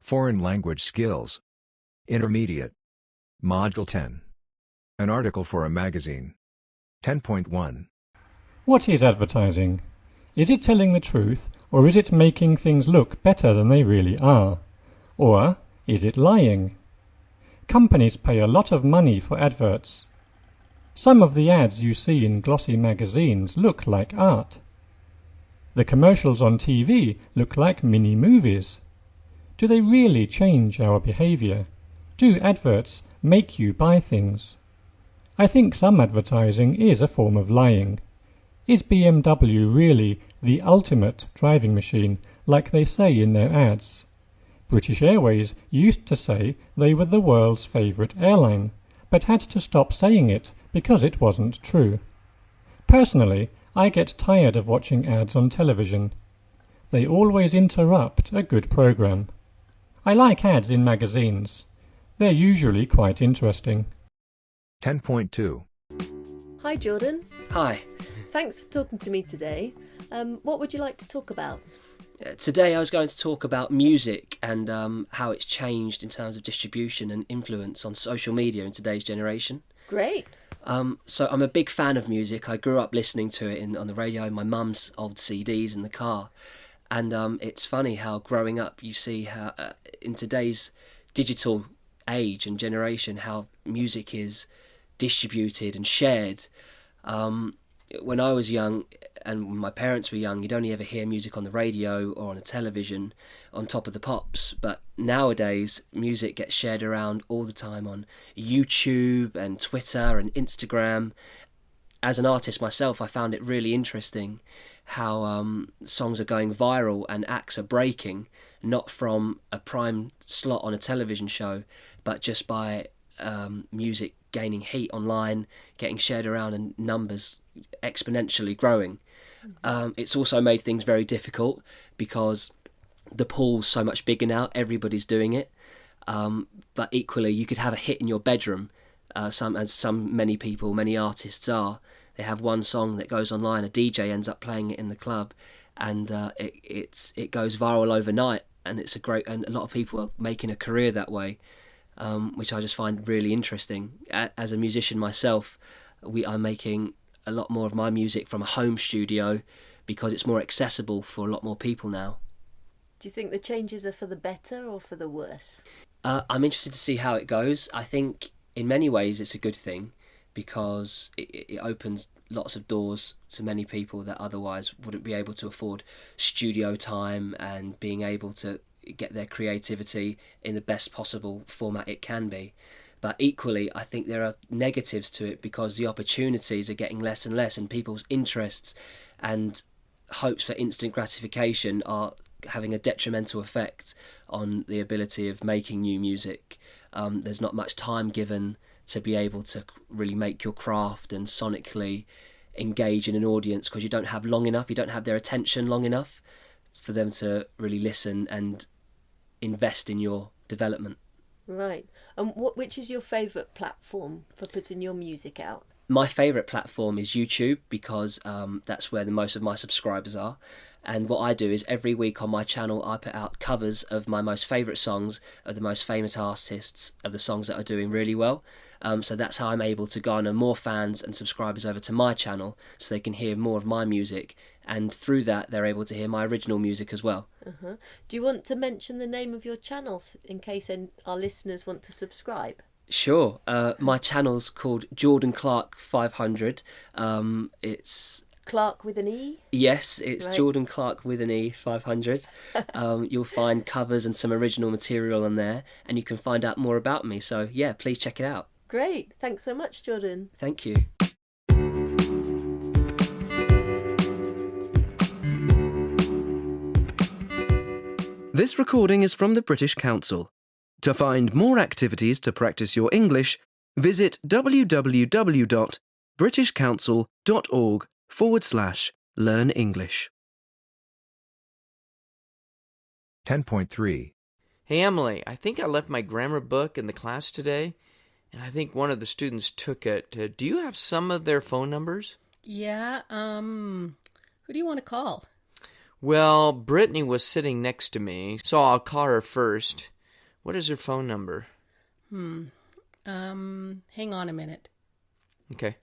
Foreign language skills. Intermediate. Module 10. An article for a magazine. 10.1. What is advertising? Is it telling the truth, or is it making things look better than they really are? Or is it lying? Companies pay a lot of money for adverts. Some of the ads you see in glossy magazines look like art. The commercials on TV look like mini-movies. Do they really change our behaviour? Do adverts make you buy things? I think some advertising is a form of lying. Is BMW really the ultimate driving machine, like they say in their ads? British Airways used to say they were the world's favourite airline, but had to stop saying it because it wasn't true. Personally, I get tired of watching ads on television. They always interrupt a good programme. I like ads in magazines. They're usually quite interesting. 10.2. Hi Jordan. Hi. Thanks for talking to me today. What would you like to talk about? Today I was going to talk about music and how it's changed in terms of distribution and influence on social media in today's generation. Great. So I'm a big fan of music. I grew up listening to it on the radio, my mum's old CDs in the car. And it's funny how growing up you see how in today's digital age and generation how music is distributed and shared. When I was young and when my parents were young, you'd only ever hear music on the radio or on a television on Top of the Pops. But nowadays, music gets shared around all the time on YouTube and Twitter and Instagram. As an artist myself, I found it really interesting how songs are going viral and acts are breaking, not from a prime slot on a television show, but just by music gaining heat online, getting shared around and numbers exponentially growing. It's also made things very difficult because the pool's so much bigger now, everybody's doing it. But equally, you could have a hit in your bedroom, many artists are. They have one song that goes online, a DJ ends up playing it in the club, and it goes viral overnight, and and a lot of people are making a career that way. Which I just find really interesting. As a musician myself, I'm making a lot more of my music from a home studio because it's more accessible for a lot more people now. Do you think the changes are for the better or for the worse? I'm interested to see how it goes. I think in many ways it's a good thing because it opens lots of doors to many people that otherwise wouldn't be able to afford studio time and being able to get their creativity in the best possible format it can be. But equally, I think there are negatives to it because the opportunities are getting less and less, and people's interests and hopes for instant gratification are having a detrimental effect on the ability of making new music. There's not much time given to be able to really make your craft and sonically engage in an audience because you don't have their attention long enough for them to really listen and invest in your development. Right. And which is your favourite platform for putting your music out? My favourite platform is YouTube because that's where the most of my subscribers are. And what I do is every week on my channel I put out covers of my most favourite songs of the most famous artists of the songs that are doing really well. So that's how I'm able to garner more fans and subscribers over to my channel so they can hear more of my music, and through that they're able to hear my original music as well. Uh-huh. Do you want to mention the name of your channels in case our listeners want to subscribe? Sure. My channel's called Jordan Clark 500. It's Clark with an E? Yes, it's right. Jordan Clark with an E 500. You'll find covers and some original material on there, and you can find out more about me. So yeah, please check it out. Great. Thanks so much, Jordan. Thank you. This recording is from the British Council. To find more activities to practice your English, visit www.britishcouncil.org/learn English. 10.3. Hey Emily, I think I left my grammar book in the class today, and I think one of the students took it. Do you have some of their phone numbers? Yeah, who do you want to call? Well, Brittany was sitting next to me, so I'll call her first. What is her phone number? Hang on a minute. Okay.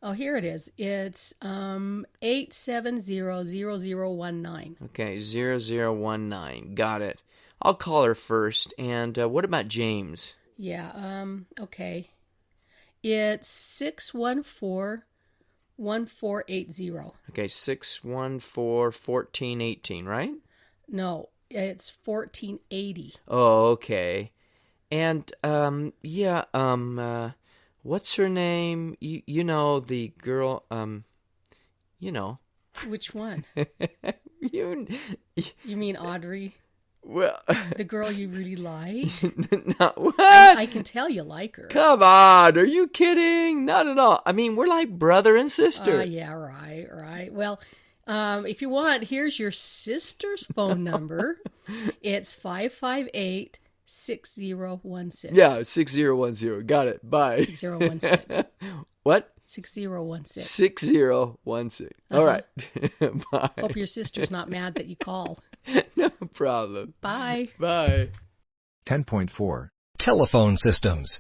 Oh, here it is. It's 870-0019. Okay, 0019. Got it. I'll call her first. And what about James? Yeah, okay. It's 614-1480. Okay, 614-1418, right? No, it's 1480. Oh, okay. And, what's her name? You know, the girl, you know. Which one? You mean Audrey? Well, the girl you really like? No, what? I can tell you like her. Come on, are you kidding? Not at all. I mean, we're like brother and sister. Yeah, right. Well, if you want, here's your sister's phone number. It's 558-6016. Yeah, 6010. Got it. Bye. 6016. What? 6016. 6016. All right. Bye. Hope your sister's not mad that you call. No problem. Bye. Bye. 10.4. Telephone systems.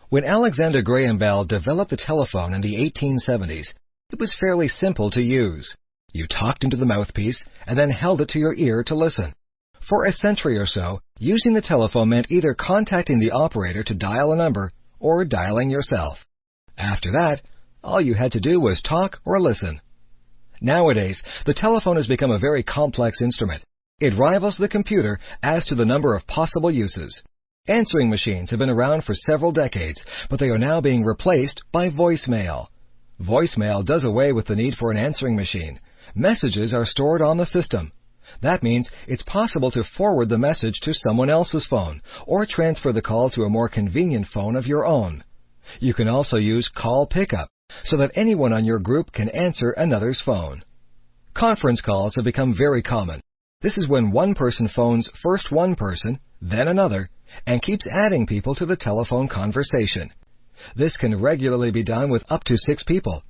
When Alexander Graham Bell developed the telephone in the 1870s, it was fairly simple to use. You talked into the mouthpiece and then held it to your ear to listen. For a century or so, using the telephone meant either contacting the operator to dial a number or dialing yourself. After that, all you had to do was talk or listen. Nowadays, the telephone has become a very complex instrument. It rivals the computer as to the number of possible uses. Answering machines have been around for several decades, but they are now being replaced by voicemail. Voicemail does away with the need for an answering machine. Messages are stored on the system. That means it's possible to forward the message to someone else's phone or transfer the call to a more convenient phone of your own. You can also use call pickup so that anyone on your group can answer another's phone. Conference calls have become very common. This is when one person phones first one person, then another, and keeps adding people to the telephone conversation. This can regularly be done with up to 6 people.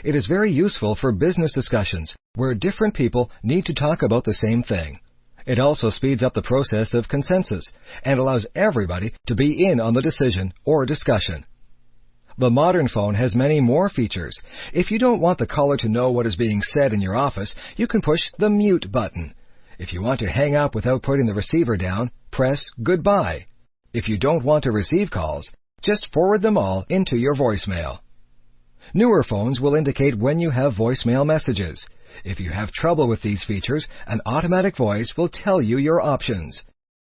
It is very useful for business discussions where different people need to talk about the same thing. It also speeds up the process of consensus and allows everybody to be in on the decision or discussion. The modern phone has many more features. If you don't want the caller to know what is being said in your office, you can push the mute button. If you want to hang up without putting the receiver down, press goodbye. If you don't want to receive calls, just forward them all into your voicemail. Newer phones will indicate when you have voicemail messages. If you have trouble with these features, an automatic voice will tell you your options.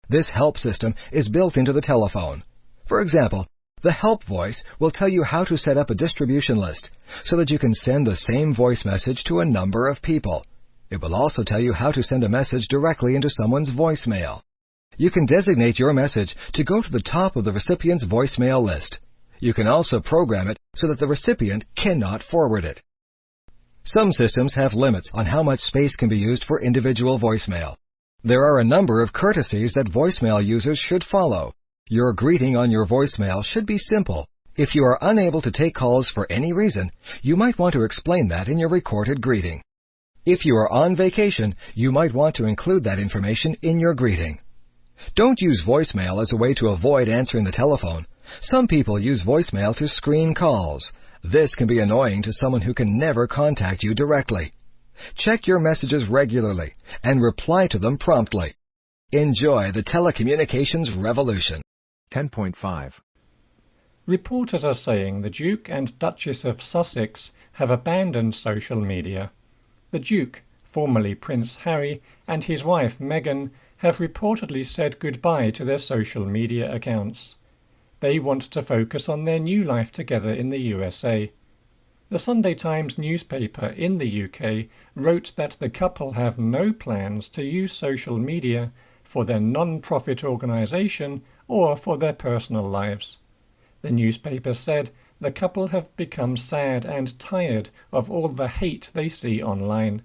This help system is built into the telephone. For example, the help voice will tell you how to set up a distribution list so that you can send the same voice message to a number of people. It will also tell you how to send a message directly into someone's voicemail. You can designate your message to go to the top of the recipient's voicemail list. You can also program it so that the recipient cannot forward it. Some systems have limits on how much space can be used for individual voicemail. There are a number of courtesies that voicemail users should follow. Your greeting on your voicemail should be simple. If you are unable to take calls for any reason, you might want to explain that in your recorded greeting. If you are on vacation, you might want to include that information in your greeting. Don't use voicemail as a way to avoid answering the telephone. Some people use voicemail to screen calls. This can be annoying to someone who can never contact you directly. Check your messages regularly and reply to them promptly. Enjoy the telecommunications revolution. 10.5. Reporters are saying the Duke and Duchess of Sussex have abandoned social media. The Duke, formerly Prince Harry, and his wife Meghan have reportedly said goodbye to their social media accounts. They want to focus on their new life together in the USA. The Sunday Times newspaper in the UK wrote that the couple have no plans to use social media for their non-profit organisation or for their personal lives. The newspaper said the couple have become sad and tired of all the hate they see online.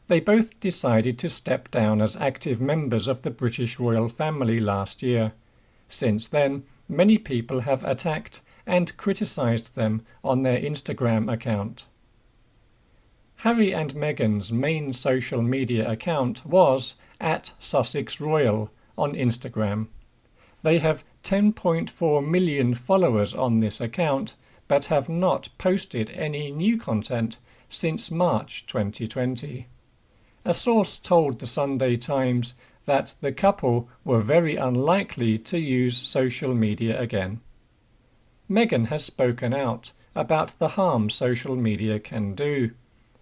They both decided to step down as active members of the British royal family last year. Since then, many people have attacked and criticised them on their Instagram account. Harry and Meghan's main social media account was @SussexRoyal on Instagram. They have 10.4 million followers on this account, but have not posted any new content since March 2020. A source told the Sunday Times that the couple were very unlikely to use social media again. Meghan has spoken out about the harm social media can do.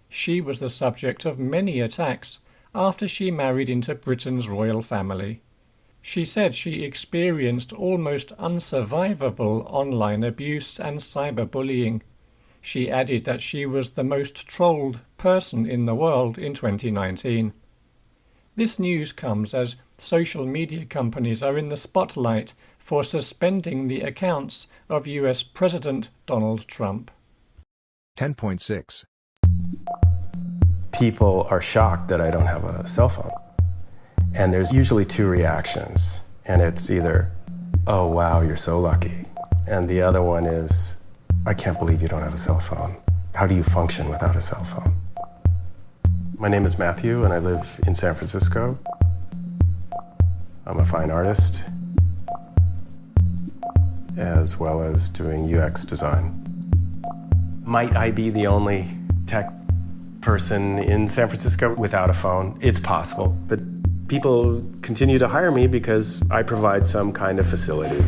She was the subject of many attacks after she married into Britain's royal family. She said she experienced almost unsurvivable online abuse and cyberbullying. She added that she was the most trolled person in the world in 2019. This news comes as social media companies are in the spotlight for suspending the accounts of US President Donald Trump. 10.6. People are shocked that I don't have a cell phone. And there's usually two reactions. And it's either, oh wow, you're so lucky. And the other one is, I can't believe you don't have a cell phone. How do you function without a cell phone? My name is Matthew, and I live in San Francisco. I'm a fine artist, as well as doing UX design. Might I be the only tech person in San Francisco without a phone? It's possible, but people continue to hire me because I provide some kind of facility.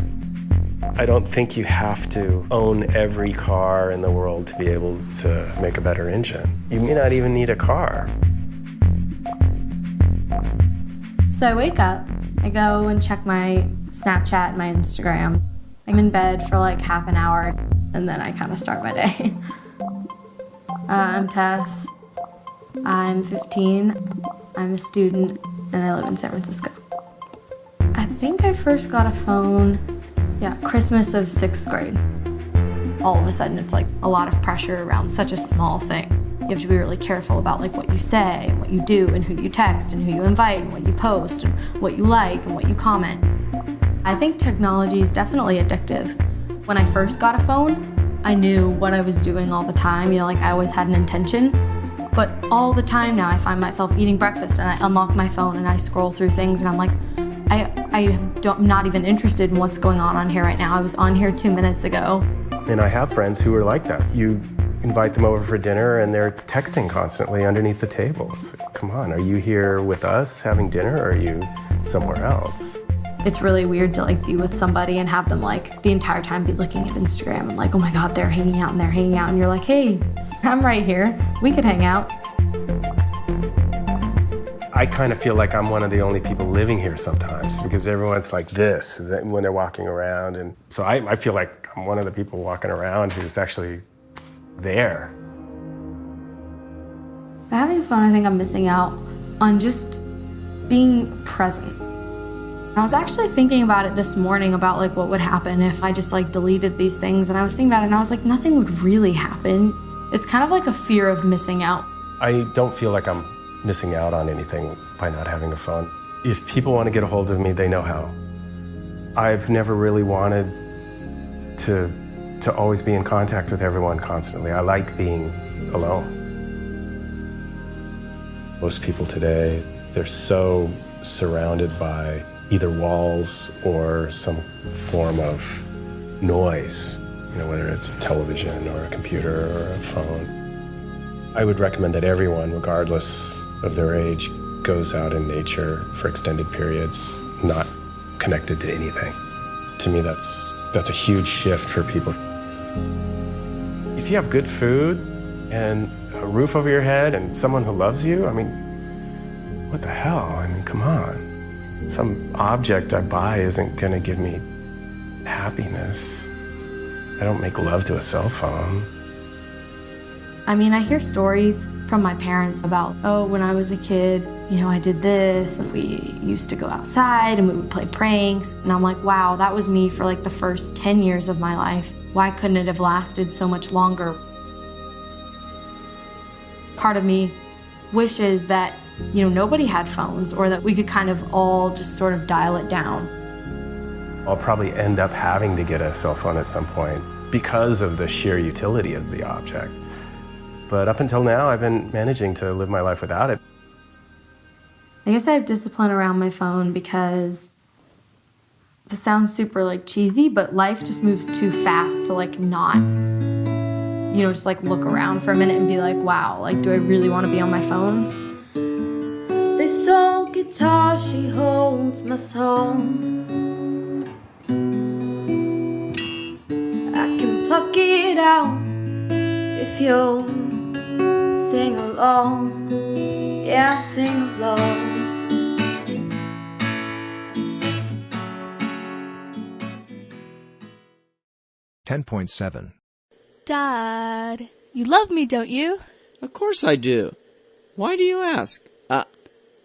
I don't think you have to own every car in the world to be able to make a better engine. You may not even need a car. So I wake up, I go and check my Snapchat and my Instagram. I'm in bed for like half an hour, and then I kind of start my day. I'm Tess. I'm 15. I'm a student, and I live in San Francisco. I think I first got a phone, Christmas of 6th grade. All of a sudden, it's like a lot of pressure around such a small thing. You have to be really careful about like what you say, and what you do, and who you text, and who you invite, and what you post, and what you like, and what you comment. I think technology is definitely addictive. When I first got a phone, I knew what I was doing all the time. I always had an intention. But all the time now, I find myself eating breakfast, and I unlock my phone, and I scroll through things, and I'm like, I'm not even interested in what's going on here right now. I was on here 2 minutes ago. And I have friends who are like that. You invite them over for dinner and they're texting constantly underneath the table. It's like, come on, are you here with us having dinner, or are you somewhere else? It's really weird to be with somebody and have them the entire time be looking at Instagram and oh my God, they're hanging out and you're like, hey, I'm right here. We could hang out. I kind of feel like I'm one of the only people living here sometimes, because everyone's like this when they're walking around. And so I feel like I'm one of the people walking around who's actually there. By having a phone, I think I'm missing out on just being present. I was actually thinking about it this morning about what would happen if I just deleted these things, and I was thinking about it and I was like, nothing would really happen. It's kind of like a fear of missing out. I don't feel like I'm missing out on anything by not having a phone. If people want to get a hold of me, they know how. I've never really wanted to always be in contact with everyone constantly. I like being alone. Most people today, they're so surrounded by either walls or some form of noise, whether it's a television or a computer or a phone. I would recommend that everyone, regardless of their age, goes out in nature for extended periods, not connected to anything. To me, that's a huge shift for people. If you have good food and a roof over your head and someone who loves you, what the hell? Come on. Some object I buy isn't gonna give me happiness. I don't make love to a cell phone. I hear stories from my parents about, when I was a kid, I did this, and we used to go outside and we would play pranks. And I'm like, wow, that was me for the first 10 years of my life. Why couldn't it have lasted so much longer? Part of me wishes that, nobody had phones, or that we could kind of all just sort of dial it down. I'll probably end up having to get a cell phone at some point because of the sheer utility of the object. But up until now, I've been managing to live my life without it. I guess I have discipline around my phone because This sounds super like cheesy, but life just moves too fast to like not, just like look around for a minute and be like, wow, like do I really want to be on my phone? This old guitar, she holds my song. I can pluck it out if you'll sing along. Yeah, sing along. $10.7. Dad, you love me, don't you? Of course I do. Why do you ask?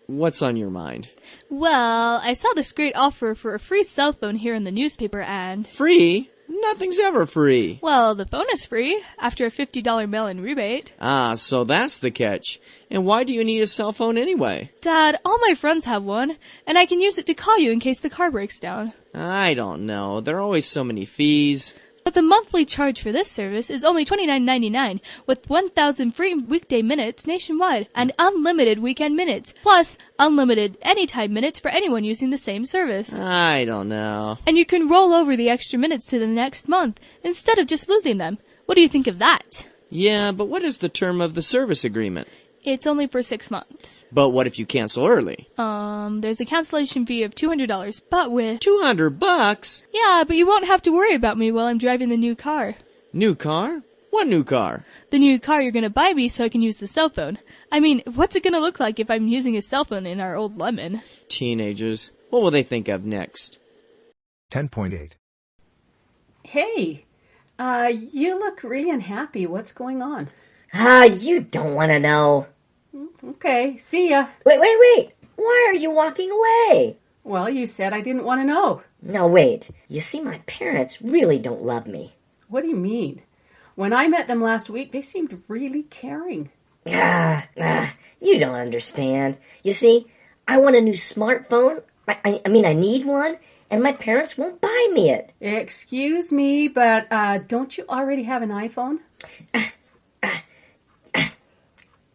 What's on your mind? Well, I saw this great offer for a free cell phone here in the newspaper and... Free? Nothing's ever free. Well, the phone is free, after a $50 mail-in rebate. Ah, so that's the catch. And why do you need a cell phone anyway? Dad, all my friends have one, and I can use it to call you in case the car breaks down. I don't know. There are always so many fees. But the monthly charge for this service is only $29.99 with 1,000 free weekday minutes nationwide and unlimited weekend minutes, plus unlimited anytime minutes for anyone using the same service. I don't know. And you can roll over the extra minutes to the next month instead of just losing them. What do you think of that? Yeah, but what is the term of the service agreement? It's only for 6 months. But what if you cancel early? There's a cancellation fee of $200, but with... $200? Yeah, but you won't have to worry about me while I'm driving the new car. New car? What new car? The new car you're gonna buy me so I can use the cell phone. I mean, what's it gonna look like if I'm using a cell phone in our old Lemon? Teenagers. What will they think of next? 10.8. Hey, you look really unhappy. What's going on? You don't want to know. Okay, see ya. Wait. Why are you walking away? Well, you said I didn't want to know. No, wait. You see, my parents really don't love me. What do you mean? When I met them last week, they seemed really caring. You don't understand. You see, I want a new smartphone. I need one, and my parents won't buy me it. Excuse me, but don't you already have an iPhone?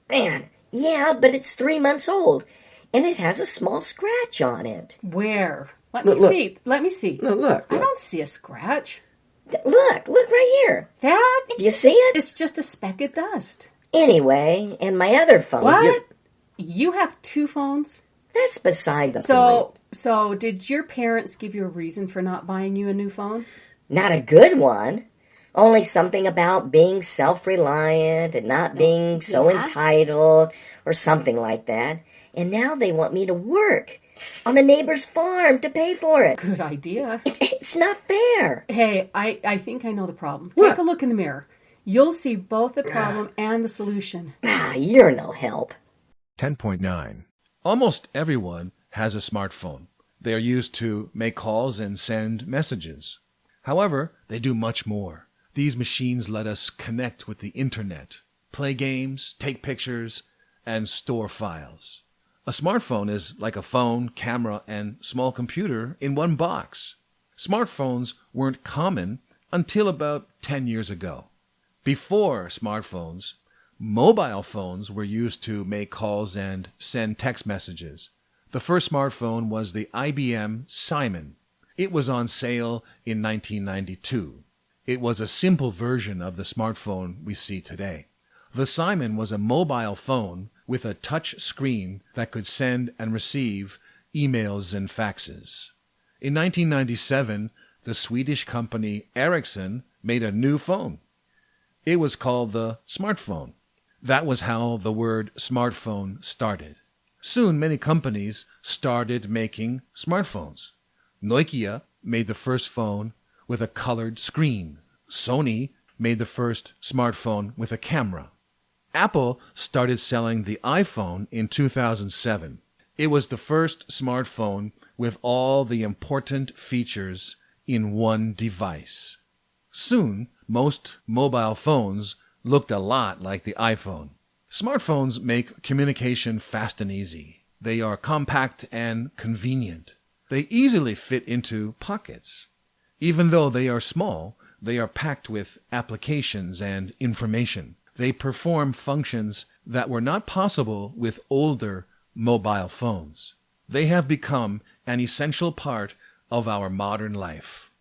Man, yeah, but it's 3 months old, and it has a small scratch on it. Where? Let me see. Look. I don't see a scratch. Look right here. That? You see it? It's just a speck of dust. Anyway, and my other phone... What? You have 2 phones? That's beside the point. So did your parents give you a reason for not buying you a new phone? Not a good one. Only something about being self-reliant and not being so entitled or something like that. And now they want me to work on the neighbor's farm to pay for it. Good idea. It's not fair. Hey, I think I know the problem. What? Take a look in the mirror. You'll see both the problem and the solution. You're no help. 10.9. Almost everyone has a smartphone. They are used to make calls and send messages. However, they do much more. These machines let us connect with the internet, play games, take pictures, and store files. A smartphone is like a phone, camera, and small computer in one box. Smartphones weren't common until about 10 years ago. Before smartphones, mobile phones were used to make calls and send text messages. The first smartphone was the IBM Simon. It was on sale in 1992. It was a simple version of the smartphone we see today. The Simon was a mobile phone with a touch screen that could send and receive emails and faxes. In 1997, the Swedish company Ericsson made a new phone. It was called the smartphone. That was how the word smartphone started. Soon, many companies started making smartphones. Nokia made the first phone with a colored screen. Sony made the first smartphone with a camera. Apple started selling the iPhone in 2007. It was the first smartphone with all the important features in one device. Soon, most mobile phones looked a lot like the iPhone. Smartphones make communication fast and easy. They are compact and convenient. They easily fit into pockets. Even though they are small, they are packed with applications and information. They perform functions that were not possible with older mobile phones. They have become an essential part of our modern life.